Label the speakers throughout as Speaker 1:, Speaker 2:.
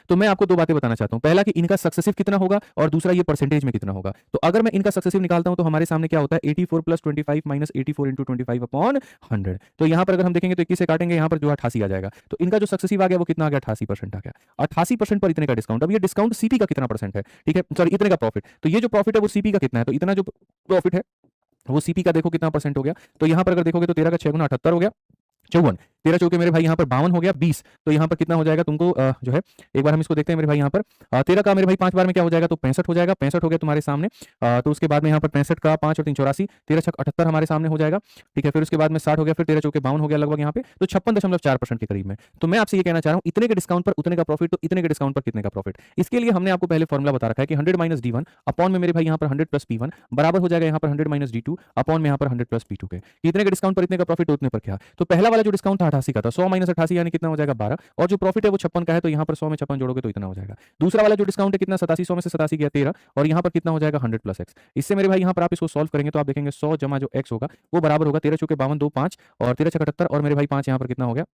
Speaker 1: तो मैं आपको दो बातें बताना चाहता हूं, पहला कि इनका सक्सेसिव कितना होगा और दूसरा ये परसेंटेज में कितना होगा। तो अगर मैं इनका सक्सेसिव निकालता हूं तो हमारे सामने क्या होता है 84 प्लस 25 माइनस 84 इंटू 25 अपॉन 100। तो यहां पर अगर हम देखेंगे तो 21 से काटेंगे, यहां पर जो 88 आ जाएगा। तो इनका जो सक्सेसिव आ गया वो कितना आ गया 88% आ गया। 88% पर इतने का डिस्काउंट। अब ये डिस्काउंट सीपी का कितना परसेंट है, ठीक है, सॉरी इतने का प्रॉफिट। तो ये जो प्रॉफिट है वो सीपी का कितना है, तो इतना जो प्रॉफिट है वो सीपी का देखो कितना परसेंट हो गया। तो यहां पर अगर देखोगे तो 13 का 6 गुना 78 हो गया, 54, 13 चौके मेरे भाई यहाँ पर 52 हो गया, 20। तो यहाँ पर कितना हो जाएगा तुमको जो है एक बार हम इसको देखते हैं मेरे भाई यहाँ पर 13 का मेरे भाई 5 बार में क्या हो जाएगा तो 65 हो जाएगा, 65 हो गया तुम्हारे सामने। तो उसके बाद में यहाँ पर 65 का 5 और 3 84, 13 छक 78 हमारे सामने हो जाएगा, ठीक है। फिर उसके बाद में 60 हो गया, फिर 13 चौके 52 हो गया लगभग यहाँ पे, तो 56.4% के करीब में। तो मैं आपसे ये कहना चाह रहा हूँ इतने के डिस्काउंट पर उतने का प्रॉफिट, तो इतने के डिस्काउंट पर कितने का प्रॉफिट। इसके लिए हमने आपको पहले फॉर्मुला बता रखा है कि 100 माइनस डी वन अपॉन में मेरे भाई यहाँ पर 100 प्लस पी वन बराबर हो जाएगा यहाँ पर 100 माइनस डी टू अपॉन में यहाँ पर 100 प्लस पी टू के। इतने के डिस्काउंट पर इतने का प्रॉफिट, उतने पर क्या। तो पहला वाला जो डिस्काउंट था 88 का था, 100 माइनस 88 यानी कितना हो जाएगा 12, और जो प्रॉफिट है वो 56 का है, तो यहाँ पर 100 में 56 जोड़ोगे तो इतना हो जाएगा। दूसरा वाला जो डिस्काउंट है कितना 87, 100 में से 87 गया 13, और यहाँ पर कितना हो जाएगा 100 प्लस एक्स। इससे मेरे भाई यहाँ पर आप इसको सॉल्व करेंगे तो आप देखेंगे 100 जमा जो एक्स होगा वो बराबर होगा 13 चौके 52 2 5 और 13 छक 78 और मेरे भाई 5 यहाँ पर कितना हो गया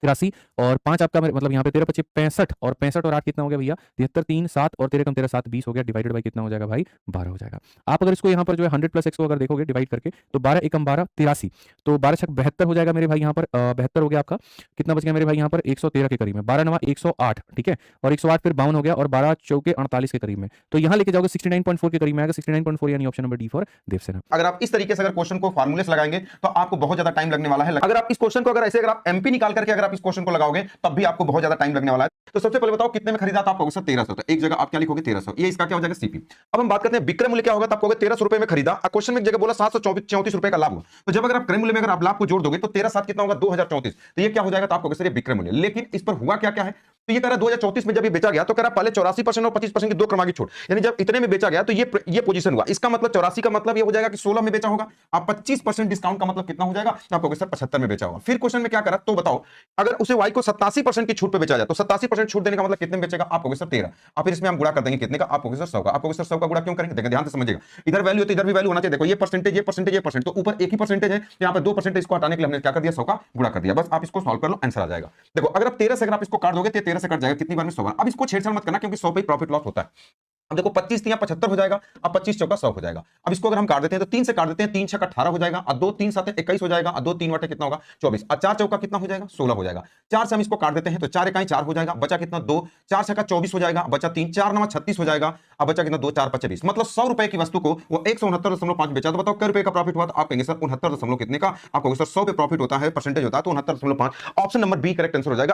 Speaker 1: 83, और 5 आपका मतलब यहाँ पे 13 25 65 और 65 और 8 कितना हो गया भैया 73 3 7 और 13 कम 13 7 20 हो गया, डिवाइडेड बाई कितना हो जाएगा भाई 12 हो जाएगा। आप अगर इसको यहाँ पर जो है 100 प्लस एक्स को अगर देखोगे डिवाइड करके तो 12 एकम 12 83, तो 12 छक 72 हो जाएगा मेरे भाई यहाँ पर 72 हो गया आपका, कितना बच गया मेरे भाई यहाँ पर 113 के करीब में, 12 नवा 108, ठीक है, और 108 फिर 52 हो गया और 12 चौके 48 के करीब में। तो यहाँ लेके जाओगे 69.4 के करीब में आएगा, 69.4 यानी option number D for Devsena.
Speaker 2: अगर आप इस तरीके से अगर क्वेश्चन को फार्मूले से लगाएंगे तो आपको बहुत ज्यादा टाइम लगने वाला है। अगर आप इस क्वेश्चन को अगर ऐसे अगर आप एमपी निकाल करके अगर आप इस क्वेश्चन को लगाओगे तब भी आपको बहुत ज्यादा टाइम लगने वाला है। तो सबसे पहले बताओ कितने में खरीदा था, आप कहोगे सर 1300, तो एक जगह आप क्या लिखोगे 1300, ये इसका क्या हो जाएगा सीपी। अब हम बात करते हैं विक्रय मूल्य क्या होगा, तो आप कहोगे 1300 रुपए में खरीदा, क्वेश्चन में एक जगह बोला 734 रुपए का लाभ हुआ, तो जब अगर आप क्रय मूल्य में अगर आप लाभ को जोड़ दोगे तो 13 7 कितना होगा 2034, तो ये क्या हो जाएगा, तो आप कहोगे सर ये विक्रय मूल्य। लेकिन इस पर हुआ क्या क्या है, तो ये कह रहा 2034 में जब ये बेचा गया तो कह रहा पहले 84% और 25% की दो क्रमांक छूट, यानी जब इतने में बेचा गया तो ये पोजीशन हुआ। इसका मतलब 84 का मतलब ये हो जाएगा कि 16 में बेचा होगा, आप 25% डिस्काउंट का मतलब कितना हो जाएगा, तो आप कहोगे सर 75 में बेचा होगा। फिर क्वेश्चन में क्या करा, तो बताओ अगर उसे वाई को 87% की छूट पे बेचा जाए तो 87% छूट देने का मतलब कितने में बेचेगा, आप कहोगे सर 13, और फिर इसमें हम गुणा कर देंगे कितने का, आप कहोगे सर 100 का। आप कहोगे सर 100 का गुणा क्यों करेंगे, देखिए ध्यान से समझिएगा, इधर वैल्यू है तो इधर भी वैल्यू होना चाहिए। देखो ये परसेंटेज ये परसेंटेज ये परसेंट, तो ऊपर एक ही परसेंटेज है, यहाँ पर 2% इसको हटाने के लिए हमने क्या कर दिया 100 का गुणा कर दिया। बस आप इसको सॉल्व कर लो, आंसर आ जाएगा। देखो अगर आप 13 से अगर आप इसको काट दोगे तो 13 से कट जाएगा कितनी बार में 100 बार। अब इसको छेड़छाड़ मत करना क्योंकि 100 पे प्रॉफिट लॉस होता है। अब देखो 25 3 75 हो जाएगा, अब 25 चौका 100 हो जाएगा। अब इसको अगर हम काट देते हैं तो 3 से काट देते हैं, 3 छक 18 हो जाएगा, और 2 3 7 21 हो जाएगा, और 2 3 वाटे कितना होगा 24, और 4 चौका कितना हो जाएगा 16 हो जाएगा। 4 से हम इसको काट देते हैं तो 4 इकाई 4 हो जाएगा, बचा कितना 2, 4 छका 24 हो जाएगा, बचा 3, 4 9 36 हो जाएगा, अब बचा कितना 2 4 5 20, मतलब 100 रुपए की वस्तु को वो 169.5 बेचा। तो बताओ कितने रुपए का प्रॉफिट हुआ, तो आप कहेंगे सर 69 कितने का, आप कहोगे सर 100 पे प्रॉफिट होता है परसेंटेज होता है तो 69.5, option number B correct answer हो जाएगा।